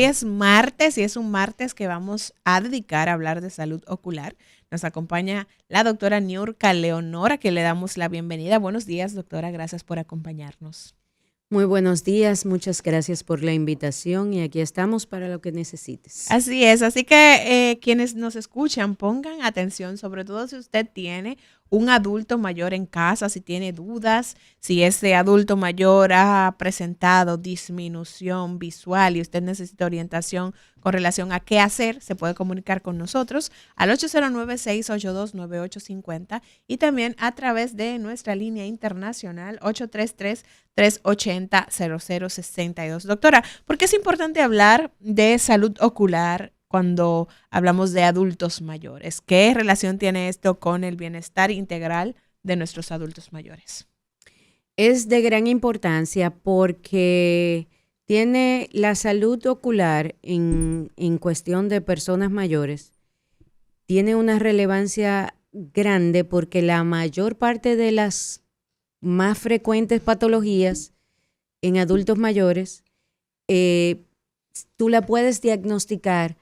Hoy es martes y es un martes que vamos a dedicar a hablar de salud ocular. Nos acompaña la doctora Niurka Leonor, a quien le damos la bienvenida. Buenos días, doctora. Gracias por acompañarnos. Muy buenos días, muchas gracias por la invitación y aquí estamos para lo que necesites. Así es, así que quienes nos escuchan pongan atención, sobre todo si usted tiene un adulto mayor en casa, si tiene dudas, si ese adulto mayor ha presentado disminución visual y usted necesita orientación con relación a qué hacer, se puede comunicar con nosotros al 809-682-9850 y también a través de nuestra línea internacional 833-380-0062. Doctora, ¿por qué es importante hablar de salud ocular cuando hablamos de adultos mayores? ¿Qué relación tiene esto con el bienestar integral de nuestros adultos mayores? Es de gran importancia porque tiene la salud ocular en cuestión de personas mayores, tiene una relevancia grande porque la mayor parte de las más frecuentes patologías en adultos mayores, tú la puedes diagnosticar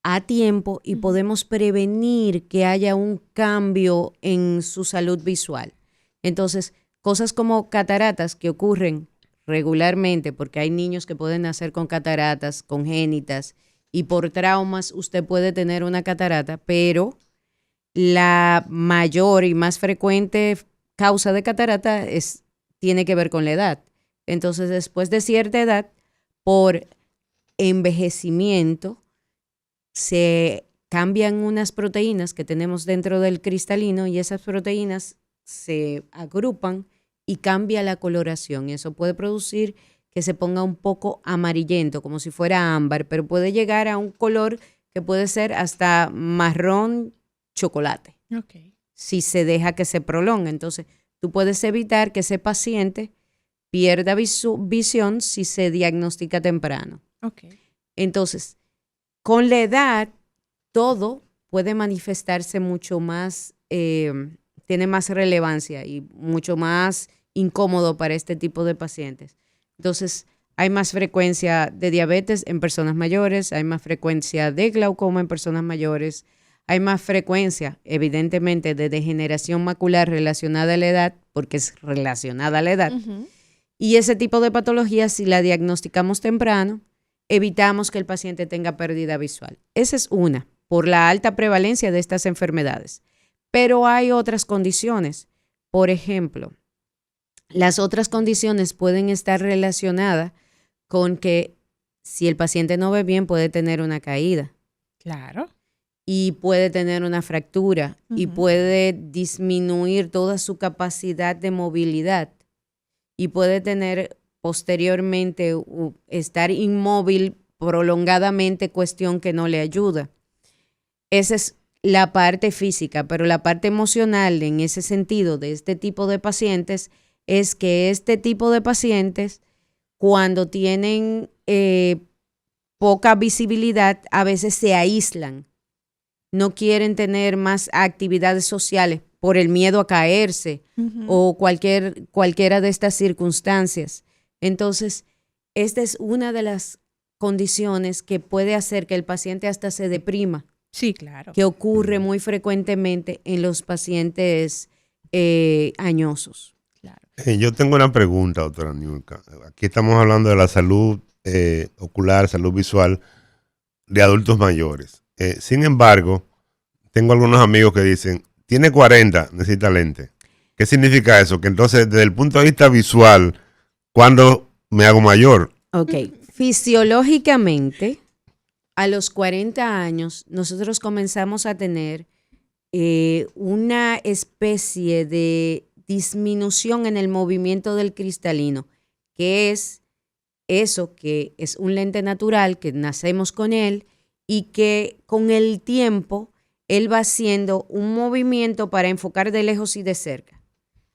a tiempo y podemos prevenir que haya un cambio en su salud visual. Entonces, cosas como cataratas que ocurren regularmente, porque hay niños que pueden nacer con cataratas congénitas y por traumas usted puede tener una catarata, pero la mayor y más frecuente causa de catarata tiene que ver con la edad. Entonces, después de cierta edad, por envejecimiento, se cambian unas proteínas que tenemos dentro del cristalino y esas proteínas se agrupan y cambia la coloración. Y eso puede producir que se ponga un poco amarillento, como si fuera ámbar, pero puede llegar a un color que puede ser hasta marrón chocolate. Okay. Si se deja que se prolongue. Entonces, tú puedes evitar que ese paciente pierda visión si se diagnostica temprano. Okay. Entonces, con la edad, todo puede manifestarse mucho más, tiene más relevancia y mucho más incómodo para este tipo de pacientes. Entonces, hay más frecuencia de diabetes en personas mayores, hay más frecuencia de glaucoma en personas mayores, hay más frecuencia, evidentemente, de degeneración macular relacionada a la edad, porque es relacionada a la edad. Uh-huh. Y ese tipo de patologías, si la diagnosticamos temprano, evitamos que el paciente tenga pérdida visual. Esa es una, por la alta prevalencia de estas enfermedades. Pero hay otras condiciones. Por ejemplo, las otras condiciones pueden estar relacionadas con que si el paciente no ve bien puede tener una caída. Claro. Y puede tener una fractura y Uh-huh. puede disminuir toda su capacidad de movilidad y puede tener posteriormente estar inmóvil prolongadamente, cuestión que no le ayuda. Esa es la parte física, pero la parte emocional en ese sentido de este tipo de pacientes es que este tipo de pacientes, cuando tienen poca visibilidad, a veces se aíslan, no quieren tener más actividades sociales por el miedo a caerse Uh-huh. o cualquiera de estas circunstancias. Entonces, esta es una de las condiciones que puede hacer que el paciente hasta se deprima. Sí, claro. Que ocurre muy frecuentemente en los pacientes añosos. Claro. Yo tengo una pregunta, doctora Niurka. Aquí estamos hablando de la salud ocular, salud visual de adultos mayores. Sin embargo, tengo algunos amigos que dicen, tiene 40, necesita lente. ¿Qué significa eso? Que entonces, desde el punto de vista visual, ¿cuándo me hago mayor? Ok, fisiológicamente, a los 40 años, nosotros comenzamos a tener una especie de disminución en el movimiento del cristalino, que es eso que es un lente natural, que nacemos con él y que con el tiempo él va haciendo un movimiento para enfocar de lejos y de cerca.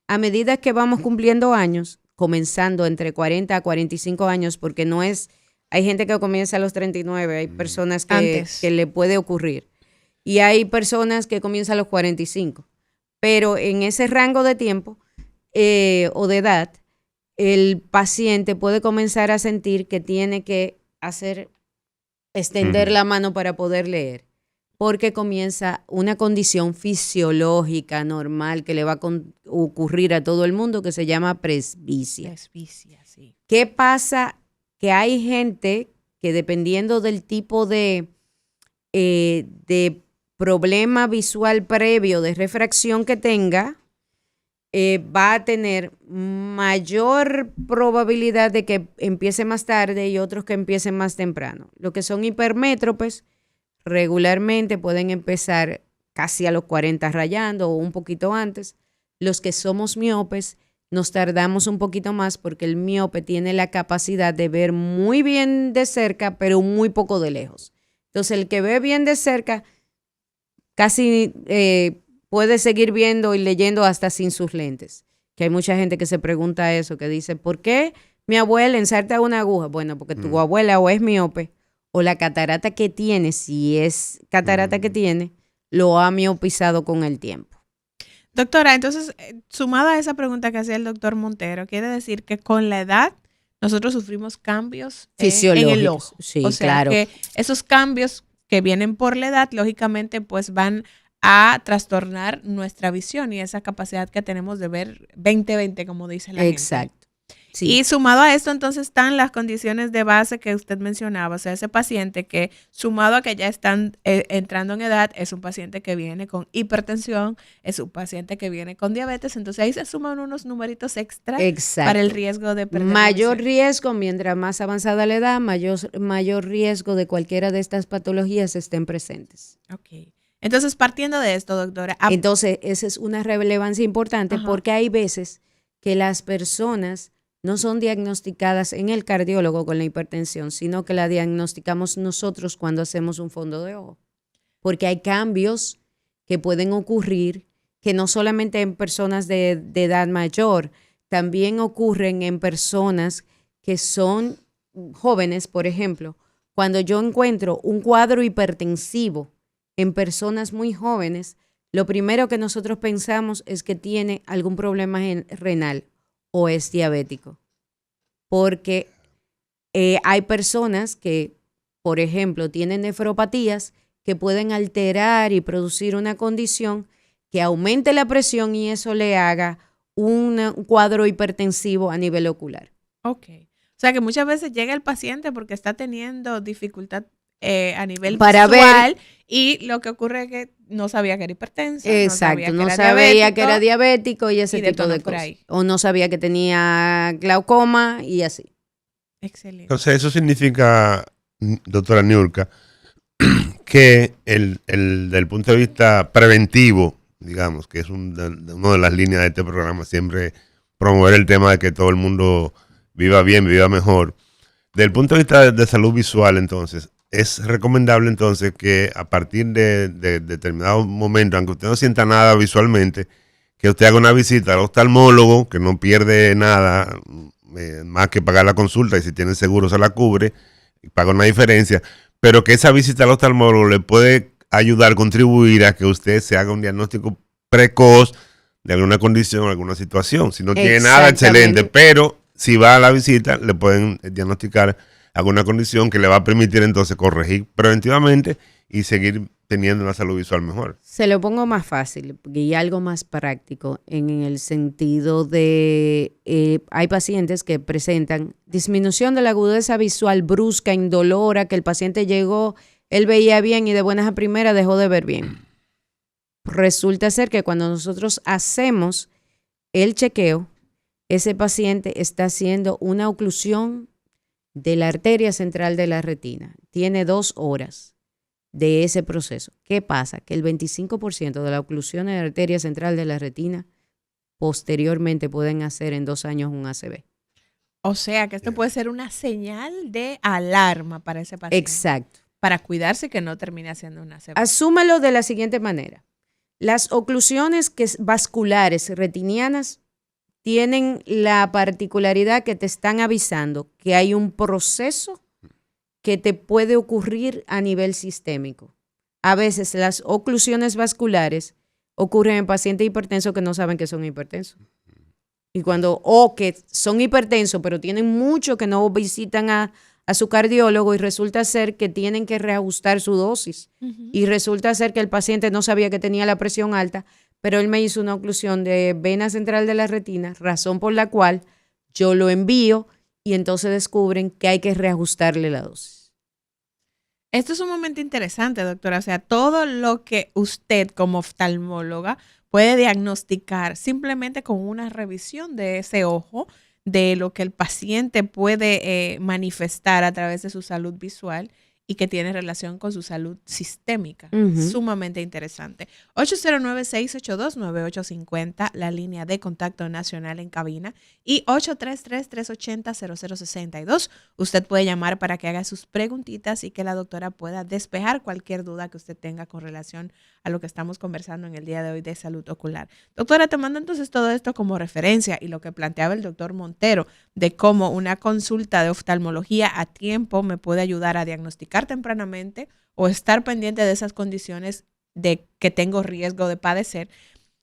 A medida que vamos cumpliendo años, comenzando entre 40 a 45 años, porque no es, hay gente que comienza a los 39, hay personas que le puede ocurrir, y hay personas que comienzan a los 45, pero en ese rango de tiempo o de edad, el paciente puede comenzar a sentir que tiene que hacer extender la mano para poder leer, porque comienza una condición fisiológica normal que le va a ocurrir a todo el mundo que se llama presbicia. Presbicia, sí. ¿Qué pasa? Que hay gente que dependiendo del tipo de problema visual previo de refracción que tenga, va a tener mayor probabilidad de que empiece más tarde y otros que empiecen más temprano. Los que son hipermétropes regularmente pueden empezar casi a los 40 rayando o un poquito antes. Los que somos miopes nos tardamos un poquito más porque el miope tiene la capacidad de ver muy bien de cerca, pero muy poco de lejos. Entonces, el que ve bien de cerca casi puede seguir viendo y leyendo hasta sin sus lentes. Que hay mucha gente que se pregunta eso, que dice, ¿por qué mi abuela ensarta una aguja? Bueno, porque tu abuela o es miope o la catarata que tiene, si es catarata que tiene, lo ha miopizado con el tiempo. Doctora, entonces, sumada a esa pregunta que hacía el doctor Montero, quiere decir que con la edad nosotros sufrimos cambios en el ojo. Sí, o sea, claro. que esos cambios que vienen por la edad, lógicamente, pues van a trastornar nuestra visión y esa capacidad que tenemos de ver 20/20, como dice la gente. Exacto. Sí. Y sumado a esto, entonces, están las condiciones de base que usted mencionaba. O sea, ese paciente que, sumado a que ya están entrando en edad, es un paciente que viene con hipertensión, es un paciente que viene con diabetes. Entonces, ahí se suman unos numeritos extra para el riesgo de perder mayor visión. riesgo, mientras más avanzada la edad, mayor riesgo de cualquiera de estas patologías estén presentes. Ok. Entonces, partiendo de esto, doctora. Entonces, esa es una relevancia importante. Ajá. Porque hay veces que las personas no son diagnosticadas en el cardiólogo con la hipertensión, sino que la diagnosticamos nosotros cuando hacemos un fondo de ojo. Porque hay cambios que pueden ocurrir que no solamente en personas de edad mayor, también ocurren en personas que son jóvenes, por ejemplo. Cuando yo encuentro un cuadro hipertensivo en personas muy jóvenes, lo primero que nosotros pensamos es que tiene algún problema renal o es diabético. Porque hay personas que, por ejemplo, tienen nefropatías que pueden alterar y producir una condición que aumente la presión y eso le haga un cuadro hipertensivo a nivel ocular. Ok. O sea que muchas veces llega el paciente porque está teniendo dificultad a nivel para visual ver, y lo que ocurre es que no sabía que era hipertenso. Exacto, no sabía que era diabético y ese tipo de cosas. O no sabía que tenía glaucoma y así. Excelente. Entonces eso significa, doctora Niurka, que del punto de vista preventivo, digamos, que es una de las líneas de este programa, siempre promover el tema de que todo el mundo viva bien, viva mejor. Desde el punto de vista de salud visual, entonces, es recomendable entonces que a partir de determinado momento, aunque usted no sienta nada visualmente, que usted haga una visita al oftalmólogo, que no pierde nada, más que pagar la consulta, y si tiene seguro se la cubre, y paga una diferencia, pero que esa visita al oftalmólogo le puede ayudar, contribuir a que usted se haga un diagnóstico precoz de alguna condición, alguna situación. Si no tiene nada, excelente, pero si va a la visita, le pueden diagnosticar alguna condición que le va a permitir entonces corregir preventivamente y seguir teniendo una salud visual mejor. Se lo pongo más fácil y algo más práctico en el sentido de hay pacientes que presentan disminución de la agudeza visual brusca, indolora, que el paciente llegó, él veía bien y de buenas a primeras dejó de ver bien. Resulta ser que cuando nosotros hacemos el chequeo, ese paciente está haciendo una oclusión de la arteria central de la retina. Tiene 2 horas de ese proceso. ¿Qué pasa? Que el 25% de la oclusión de la arteria central de la retina posteriormente pueden hacer en 2 años un ACV. O sea, que esto puede ser una señal de alarma para ese paciente. Exacto. Para cuidarse que no termine haciendo una ACV. Asúmelo de la siguiente manera. Las oclusiones vasculares retinianas tienen la particularidad que te están avisando que hay un proceso que te puede ocurrir a nivel sistémico. A veces las oclusiones vasculares ocurren en pacientes hipertensos que no saben que son hipertensos. Y que son hipertensos, pero tienen mucho que no visitan a su cardiólogo y resulta ser que tienen que reajustar su dosis. Y resulta ser que el paciente no sabía que tenía la presión alta, pero él me hizo una oclusión de vena central de la retina, razón por la cual yo lo envío y entonces descubren que hay que reajustarle la dosis. Esto es sumamente interesante, doctora. O sea, todo lo que usted como oftalmóloga puede diagnosticar simplemente con una revisión de ese ojo, de lo que el paciente puede manifestar a través de su salud visual y que tiene relación con su salud sistémica. Sumamente interesante. 809-682-9850, la línea de contacto nacional en cabina, y 833-380-0062. Usted puede llamar para que haga sus preguntitas y que la doctora pueda despejar cualquier duda que usted tenga con relación a lo que estamos conversando en el día de hoy de salud ocular. Doctora, tomando entonces todo esto como referencia y lo que planteaba el doctor Montero de cómo una consulta de oftalmología a tiempo me puede ayudar a diagnosticar tempranamente o estar pendiente de esas condiciones de que tengo riesgo de padecer,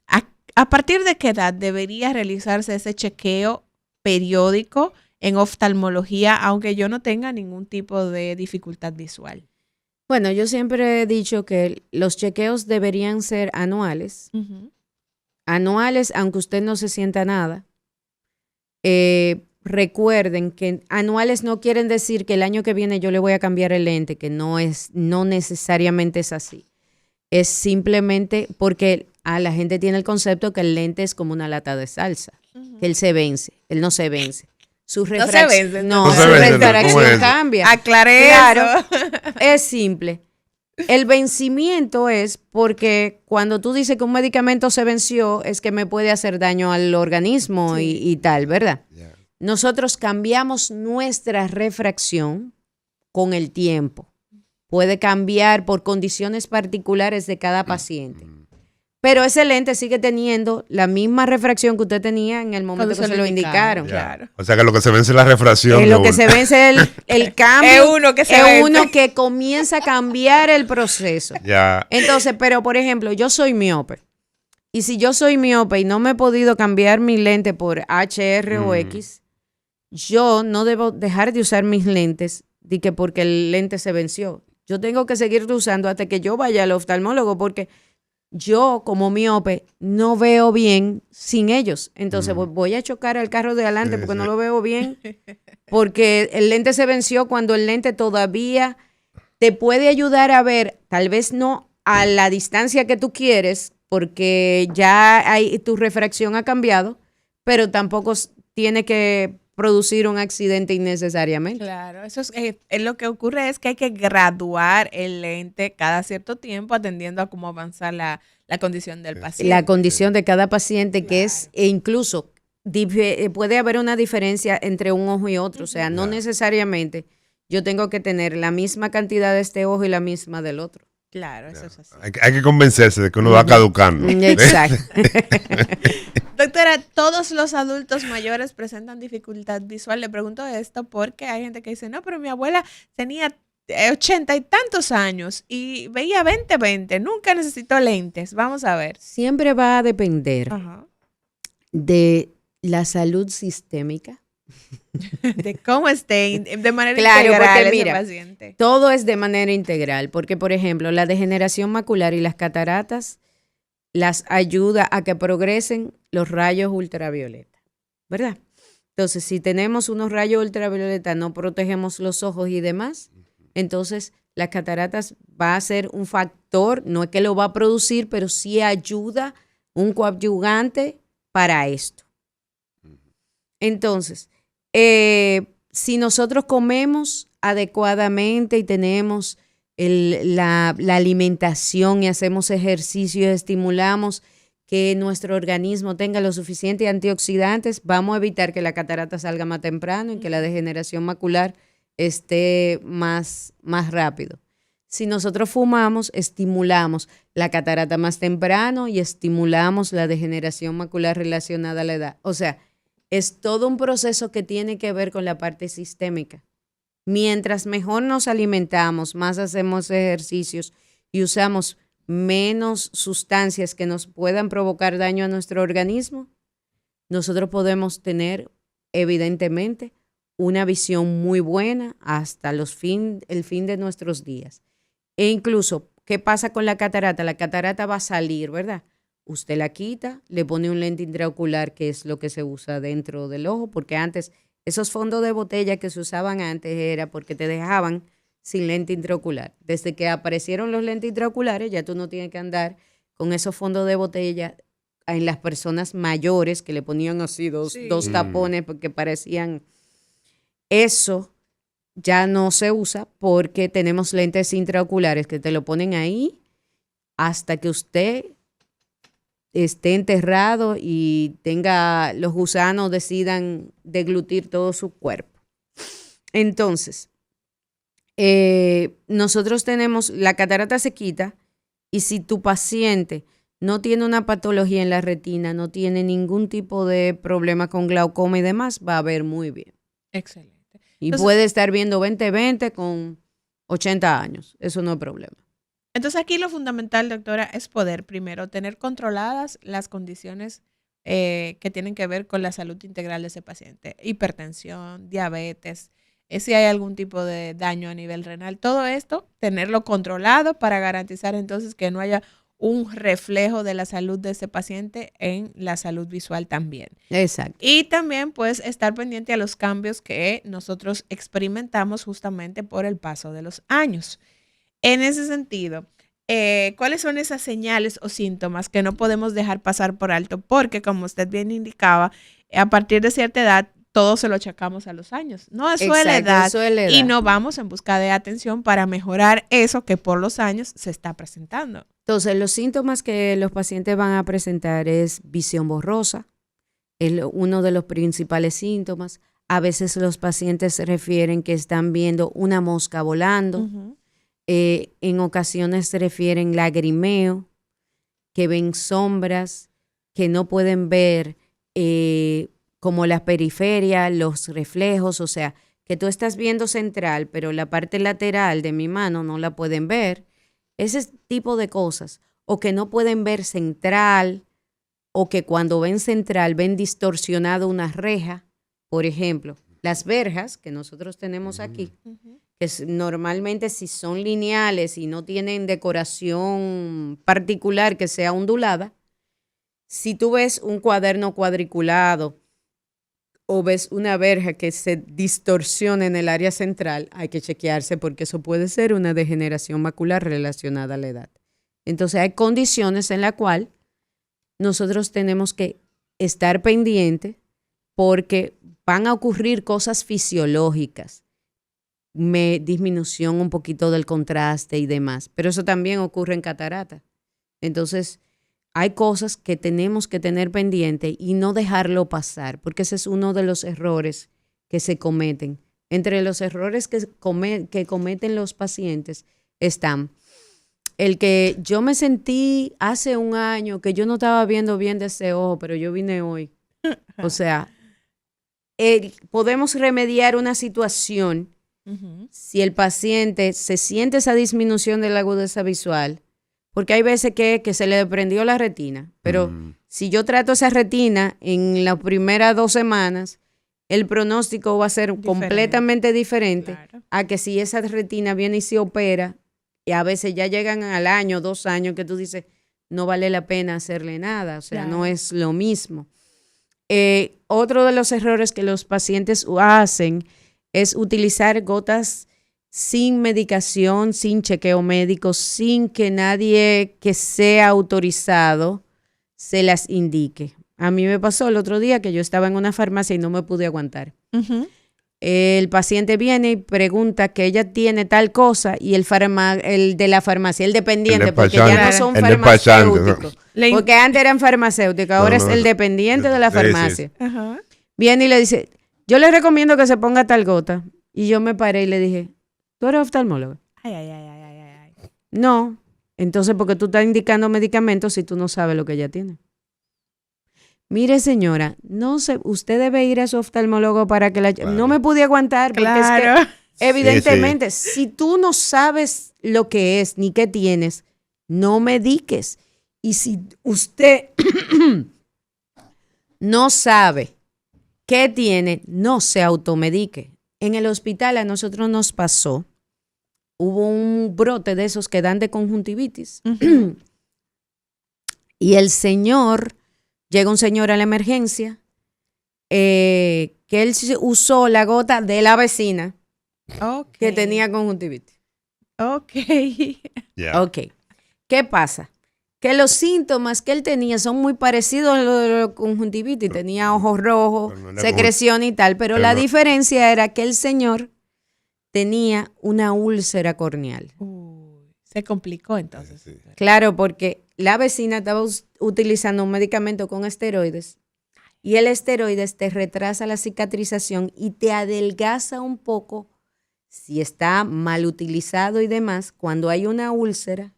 ¿a partir de qué edad debería realizarse ese chequeo periódico en oftalmología, aunque yo no tenga ningún tipo de dificultad visual? Bueno, yo siempre he dicho que los chequeos deberían ser anuales. Anuales, aunque usted no se sienta nada. Recuerden que anuales no quieren decir que el año que viene yo le voy a cambiar el lente, que no necesariamente es así. Es simplemente porque la gente tiene el concepto que el lente es como una lata de salsa, que él se vence, él no se vence. Su refracción cambia. Aclaré claro, eso. Es simple. El vencimiento es porque cuando tú dices que un medicamento se venció, es que me puede hacer daño al organismo y tal, ¿verdad? Yeah. Nosotros cambiamos nuestra refracción con el tiempo. Puede cambiar por condiciones particulares de cada paciente. Pero ese lente sigue teniendo la misma refracción que usted tenía en el momento que se lo indicaron. Claro. O sea que lo que se vence es la refracción. Lo que se vence es el cambio. Es uno que comienza a cambiar el proceso. Entonces, pero por ejemplo, yo soy miope. Y si yo soy miope y no me he podido cambiar mi lente por HR o X, yo no debo dejar de usar mis lentes porque el lente se venció. Yo tengo que seguirlo usando hasta que yo vaya al oftalmólogo porque yo como miope no veo bien sin ellos. Entonces voy a chocar al carro de adelante porque no lo veo bien. Porque el lente se venció cuando el lente todavía te puede ayudar a ver, tal vez no a la distancia que tú quieres, porque ya tu refracción ha cambiado, pero tampoco tiene que producir un accidente innecesariamente. Claro, eso es lo que ocurre es que hay que graduar el lente cada cierto tiempo atendiendo a cómo avanza la condición del paciente. La condición de cada paciente, que es, e incluso puede haber una diferencia entre un ojo y otro, o sea, no necesariamente yo tengo que tener la misma cantidad de este ojo y la misma del otro. Claro, eso es así. Hay que convencerse de que uno va caducando. Exacto. Doctora, ¿todos los adultos mayores presentan dificultad visual? Le pregunto esto porque hay gente que dice, no, pero mi abuela tenía 80 y tantos años y veía 20/20, nunca necesitó lentes. Vamos a ver. Siempre va a depender de la salud sistémica. De cómo esté de manera integral ese paciente. Todo es de manera integral, porque por ejemplo, la degeneración macular y las cataratas las ayuda a que progresen los rayos ultravioleta, ¿verdad? Entonces, si tenemos unos rayos ultravioleta, no protegemos los ojos y demás, entonces las cataratas va a ser un factor, no es que lo va a producir, pero sí ayuda, un coadyuvante para esto. Entonces, si nosotros comemos adecuadamente y tenemos la alimentación y hacemos ejercicio y estimulamos que nuestro organismo tenga lo suficiente antioxidantes, vamos a evitar que la catarata salga más temprano y que la degeneración macular esté más rápido. Si nosotros fumamos, estimulamos la catarata más temprano y estimulamos la degeneración macular relacionada a la edad. O sea, es todo un proceso que tiene que ver con la parte sistémica. Mientras mejor nos alimentamos, más hacemos ejercicios y usamos menos sustancias que nos puedan provocar daño a nuestro organismo, nosotros podemos tener, evidentemente, una visión muy buena hasta el fin de nuestros días. E incluso, ¿qué pasa con la catarata? La catarata va a salir, ¿verdad? Usted la quita, le pone un lente intraocular, que es lo que se usa dentro del ojo, porque antes, esos fondos de botella que se usaban antes era porque te dejaban sin lente intraocular. Desde que aparecieron los lentes intraoculares, ya tú no tienes que andar con esos fondos de botella en las personas mayores que le ponían así dos tapones porque parecían... Eso ya no se usa porque tenemos lentes intraoculares que te lo ponen ahí hasta que usted esté enterrado y tenga los gusanos decidan deglutir todo su cuerpo. Entonces, nosotros tenemos, la catarata se quita y si tu paciente no tiene una patología en la retina, no tiene ningún tipo de problema con glaucoma y demás, va a ver muy bien. Excelente. Y Entonces, puede estar viendo 20/20 con 80 años. Eso no es problema. Entonces aquí lo fundamental, doctora, es poder primero tener controladas las condiciones que tienen que ver con la salud integral de ese paciente. Hipertensión, diabetes, si hay algún tipo de daño a nivel renal. Todo esto, tenerlo controlado para garantizar entonces que no haya un reflejo de la salud de ese paciente en la salud visual también. Exacto. Y también pues estar pendiente a los cambios que nosotros experimentamos justamente por el paso de los años. En ese sentido, ¿cuáles son esas señales o síntomas que no podemos dejar pasar por alto? Porque como usted bien indicaba, a partir de cierta edad todo se lo achacamos a los años. No, eso es la edad. Y no vamos en busca de atención para mejorar eso que por los años se está presentando. Entonces, los síntomas que los pacientes van a presentar es visión borrosa, es uno de los principales síntomas. A veces los pacientes se refieren que están viendo una mosca volando. En ocasiones se refieren lagrimeo, que ven sombras, que no pueden ver como la periferia, los reflejos, o sea, que tú estás viendo central, pero la parte lateral de mi mano no la pueden ver. Ese tipo de cosas. O que no pueden ver central, o que cuando ven central ven distorsionado una reja. Por ejemplo, las verjas que nosotros tenemos aquí, que normalmente si son lineales y no tienen decoración particular que sea ondulada, si tú ves un cuaderno cuadriculado o ves una verja que se distorsiona en el área central, hay que chequearse porque eso puede ser una degeneración macular relacionada a la edad. Entonces hay condiciones en las cuales nosotros tenemos que estar pendientes porque van a ocurrir cosas fisiológicas, disminución un poquito del contraste y demás, pero eso también ocurre en catarata. Entonces hay cosas que tenemos que tener pendiente y no dejarlo pasar, porque ese es uno de los errores que se cometen. Entre los errores que cometen los pacientes están el que yo me sentí hace un año que yo no estaba viendo bien de ese ojo, pero yo vine hoy. O sea, podemos remediar una situación si el paciente se siente esa disminución de la agudeza visual, porque hay veces que se le prendió la retina, pero si yo trato esa retina en las primeras 2 semanas, el pronóstico va a ser completamente diferente a que si esa retina viene y se opera, y a veces ya llegan al año, 2 años, que tú dices, no vale la pena hacerle nada, o sea, no es lo mismo. Otro de los errores que los pacientes hacen es utilizar gotas sin medicación, sin chequeo médico, sin que nadie que sea autorizado se las indique. A mí me pasó el otro día que yo estaba en una farmacia y no me pude aguantar. El paciente viene y pregunta que ella tiene tal cosa y el de la farmacia, el dependiente, porque ya no son farmacéuticos. Porque antes eran farmacéuticos, ahora es el dependiente de la farmacia. Viene y le dice, yo le recomiendo que se ponga tal gota. Y yo me paré y le dije, ¿tú eres oftalmólogo? No. Entonces, ¿por qué tú estás indicando medicamentos si tú no sabes lo que ella tiene? Mire, señora, usted debe ir a su oftalmólogo para que no me pude aguantar, porque es que evidentemente, si tú no sabes lo que es ni qué tienes, no mediques. Y si usted no sabe ¿Qué tiene? No se automedique. En el hospital a nosotros nos pasó, hubo un brote de esos que dan de conjuntivitis. Ujú. Y llega un señor a la emergencia, que él usó la gota de la vecina Ok. que tenía conjuntivitis. Ok. Ya. Ok. ¿Qué pasa? Que los síntomas que él tenía son muy parecidos a los de la conjuntivitis. Tenía ojos rojos, Pero no era secreción y tal, pero pero la no- diferencia era que el señor tenía una úlcera corneal. Uy, se complicó entonces. Sí. Claro, porque la vecina estaba utilizando un medicamento con esteroides y el esteroides te retrasa la cicatrización y te adelgaza un poco si está mal utilizado y demás. Cuando hay una úlcera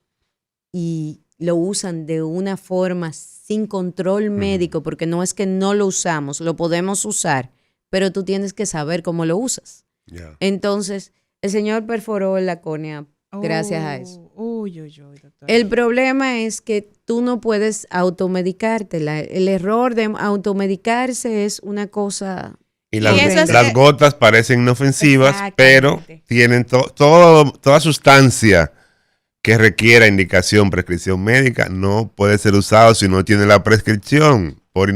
y lo usan de una forma sin control médico, porque no es que no lo usamos, lo podemos usar, pero tú tienes que saber cómo lo usas. Ya. Entonces, el señor perforó la córnea gracias a eso. Uy, doctor. El problema es que tú no puedes automedicarte. El error de automedicarse es una cosa. Y Y las, eso es- las gotas parecen inofensivas, pero Exactamente. tienen toda sustancia que requiera indicación, prescripción médica, no puede ser usado si no tiene la prescripción, por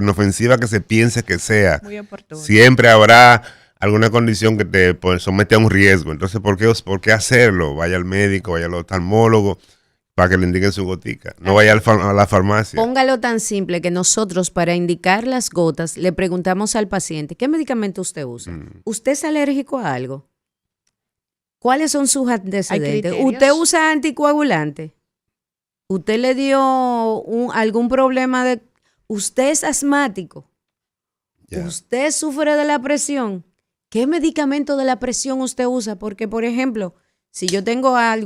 inofensiva que se piense que sea. Muy oportuno. Siempre habrá alguna condición que te somete a un riesgo. Entonces, ¿por qué hacerlo? Vaya al médico, vaya al oftalmólogo para que le indiquen su gotica. No vaya a la farmacia. Póngalo tan simple que nosotros, para indicar las gotas, le preguntamos al paciente, ¿qué medicamento usted usa? ¿Usted es alérgico a algo? ¿Cuáles son sus antecedentes? criterios? ¿Usted usa anticoagulante? ¿Usted le dio algún problema de... ¿Usted es asmático? Ya. ¿Usted sufre de la presión? ¿Qué medicamento de la presión usted usa? Porque, por ejemplo, si yo tengo algo